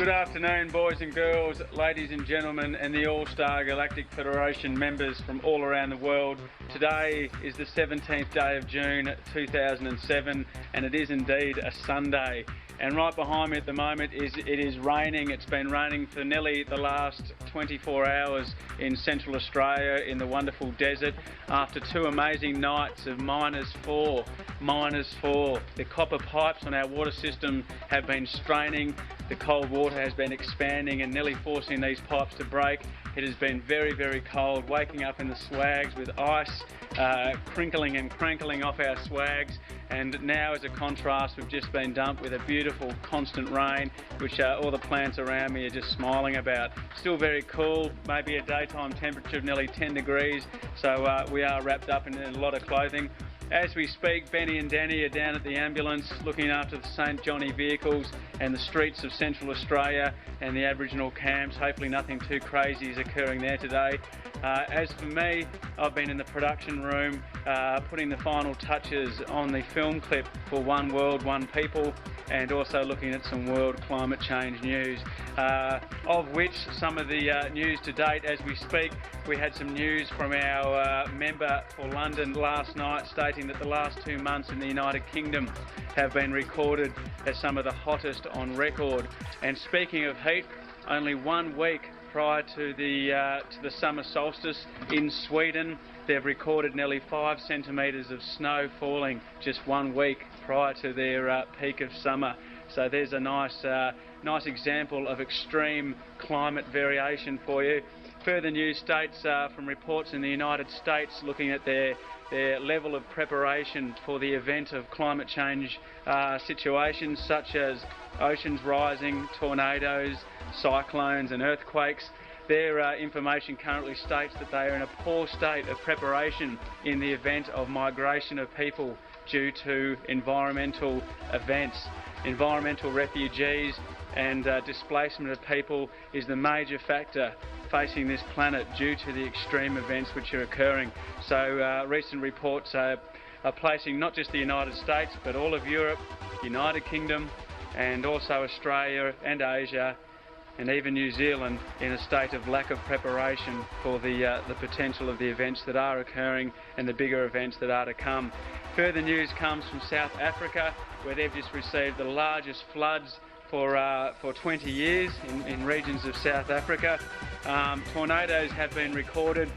Good afternoon, boys and girls, ladies and gentlemen, and the All-Star Galactic Federation members from all around the world. Today is the 17th day of June 2007, and it is indeed a Sunday. And right behind me at the moment it is raining. It's been raining for nearly the last 24 hours in Central Australia in the wonderful desert after two amazing nights of -4. The copper pipes on our water system have been straining. The cold water has been expanding and nearly forcing these pipes to break. It has been very, very cold, waking up in the swags with ice crinkling and crankling off our swags. And now, as a contrast, we've just been dumped with a beautiful constant rain, which all the plants around me are just smiling about. Still very cool, maybe a daytime temperature of nearly 10 degrees, so we are wrapped up in a lot of clothing. As we speak, Benny and Danny are down at the ambulance looking after the St Johnny vehicles and the streets of Central Australia and the Aboriginal camps. Hopefully nothing too crazy is occurring there today. As for me, I've been in the production room putting the final touches on the film clip for One World, One People, and also looking at some world climate change news, of which some of the news to date as we speak. We had some news from our member for London last night stating that the last 2 months in the United Kingdom have been recorded as some of the hottest on record. And speaking of heat, only 1 week prior to the summer solstice in Sweden, they've recorded nearly 5 centimetres of snow falling just 1 week prior to their peak of summer. So there's a nice example of extreme climate variation for you. Further news states from reports in the United States looking at their level of preparation for the event of climate change situations such as oceans rising, tornadoes, cyclones and earthquakes. Their information currently states that they are in a poor state of preparation in the event of migration of people due to environmental events. Environmental refugees and displacement of people is the major factor facing this planet due to the extreme events which are occurring. So recent reports are placing not just the United States but all of Europe, United Kingdom and also Australia and Asia and even New Zealand in a state of lack of preparation for the potential of the events that are occurring and the bigger events that are to come. Further news comes from South Africa, where they've just received the largest floods for 20 years in regions of South Africa. Tornadoes have been recorded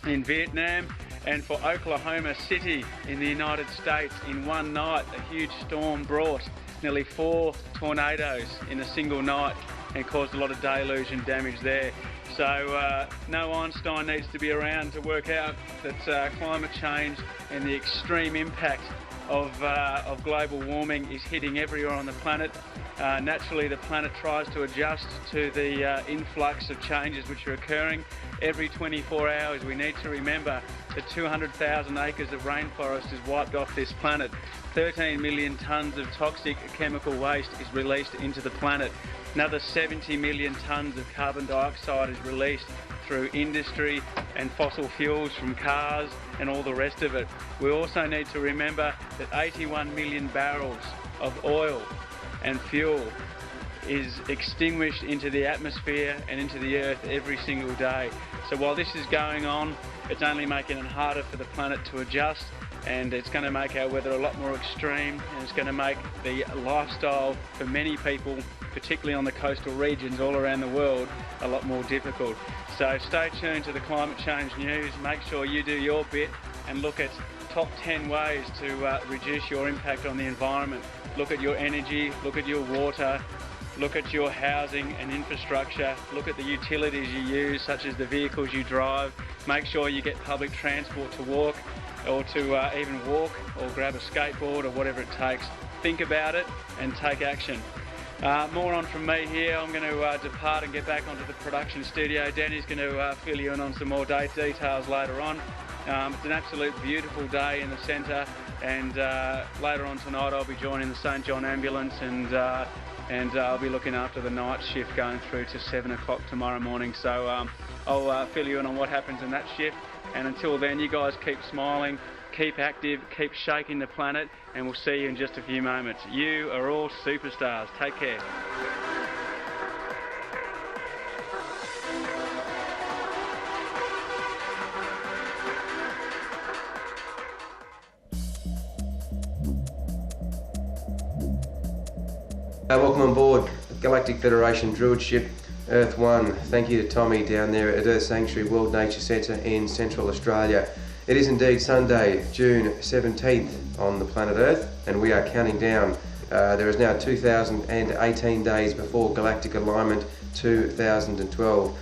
in Vietnam, and for Oklahoma City in the United States in one night a huge storm brought nearly 4 tornadoes in a single night and caused a lot of deluge and damage there. So no Einstein needs to be around to work out that climate change and the extreme impact of global warming is hitting everywhere on the planet. Naturally, the planet tries to adjust to the influx of changes which are occurring. Every 24 hours we need to remember that 200,000 acres of rainforest is wiped off this planet. 13 million tonnes of toxic chemical waste is released into the planet. Another 70 million tonnes of carbon dioxide is released through industry and fossil fuels from cars and all the rest of it. We also need to remember that 81 million barrels of oil and fuel is extinguished into the atmosphere and into the earth every single day. So while this is going on, it's only making it harder for the planet to adjust, and it's going to make our weather a lot more extreme, and it's going to make the lifestyle for many people, particularly on the coastal regions all around the world, a lot more difficult. So stay tuned to the climate change news. Make sure you do your bit and look at top 10 ways to reduce your impact on the environment. Look at your energy, look at your water, look at your housing and infrastructure, look at the utilities you use, such as the vehicles you drive. Make sure you get public transport to walk, or to even walk or grab a skateboard or whatever it takes. Think about it and take action. More on from me here. I'm going to depart and get back onto the production studio. Danny's going to fill you in on some more details later on. It's an absolute beautiful day in the centre, and later on tonight I'll be joining the St John ambulance, and I'll be looking after the night shift going through to 7 o'clock tomorrow morning. So I'll fill you in on what happens in that shift, and until then you guys keep smiling, keep active, keep shaking the planet, and we'll see you in just a few moments. You are all superstars. Take care. Welcome on board Galactic Federation drilled ship Earth 1. Thank you to Tommy down there at Earth Sanctuary World Nature Centre in Central Australia. It is indeed Sunday, June 17th on the planet Earth, and we are counting down. There is now 2018 days before galactic alignment 2012.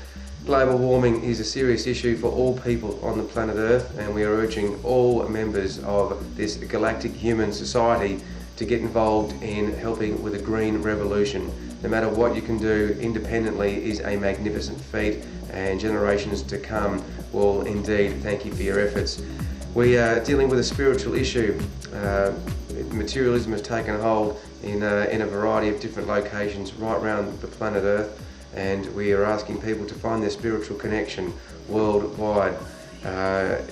Global warming is a serious issue for all people on the planet Earth, and we are urging all members of this galactic human society to get involved in helping with a green revolution. No matter what you can do independently is a magnificent feat, and generations to come will indeed thank you for your efforts. We are dealing with a spiritual issue. Materialism has taken hold in a variety of different locations right around the planet Earth, and we are asking people to find their spiritual connection worldwide.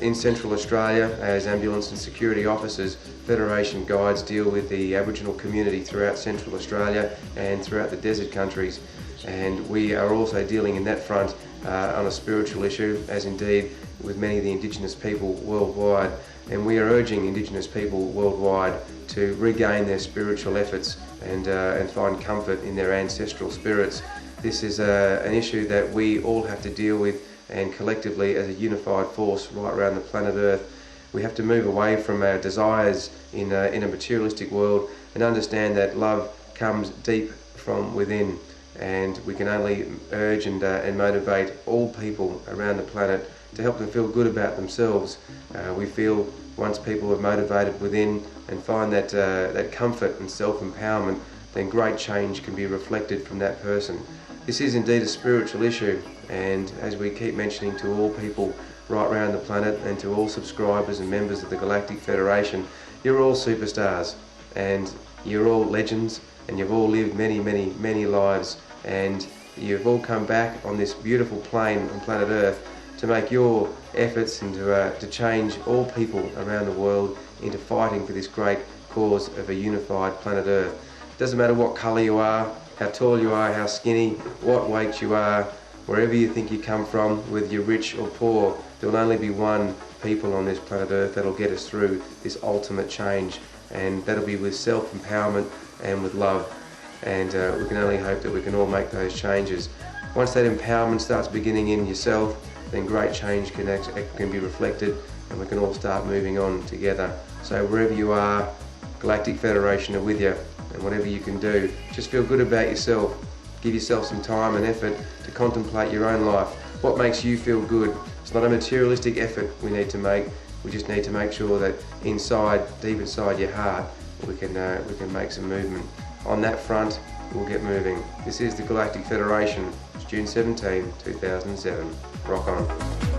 In Central Australia, as ambulance and security officers, Federation guides deal with the Aboriginal community throughout Central Australia and throughout the desert countries, and we are also dealing in that front on a spiritual issue, as indeed with many of the Indigenous people worldwide, and we are urging Indigenous people worldwide to regain their spiritual efforts and find comfort in their ancestral spirits. This is an issue that we all have to deal with, and collectively as a unified force right around the planet Earth. We have to move away from our desires in a materialistic world and understand that love comes deep from within, and we can only urge and motivate all people around the planet to help them feel good about themselves. We feel once people are motivated within and find that comfort and self-empowerment, then great change can be reflected from that person. This is indeed a spiritual issue, and as we keep mentioning to all people right around the planet and to all subscribers and members of the Galactic Federation, you're all superstars, and you're all legends, and you've all lived many lives, and you've all come back on this beautiful plane on planet Earth to make your efforts and to change all people around the world into fighting for this great cause of a unified planet Earth. It doesn't matter what colour you are, how tall you are, how skinny, what weight you are, wherever you think you come from, whether you're rich or poor, there will only be one people on this planet Earth that'll get us through this ultimate change, and that'll be with self-empowerment and with love. And we can only hope that we can all make those changes. Once that empowerment starts beginning in yourself, then great change can be reflected, and we can all start moving on together. So wherever you are, Galactic Federation are with you, and whatever you can do, just feel good about yourself. Give yourself some time and effort to contemplate your own life. What makes you feel good? It's not a materialistic effort we need to make. We just need to make sure that inside, deep inside your heart, we can make some movement. On that front, we'll get moving. This is the Galactic Federation. It's June 17, 2007. Rock on.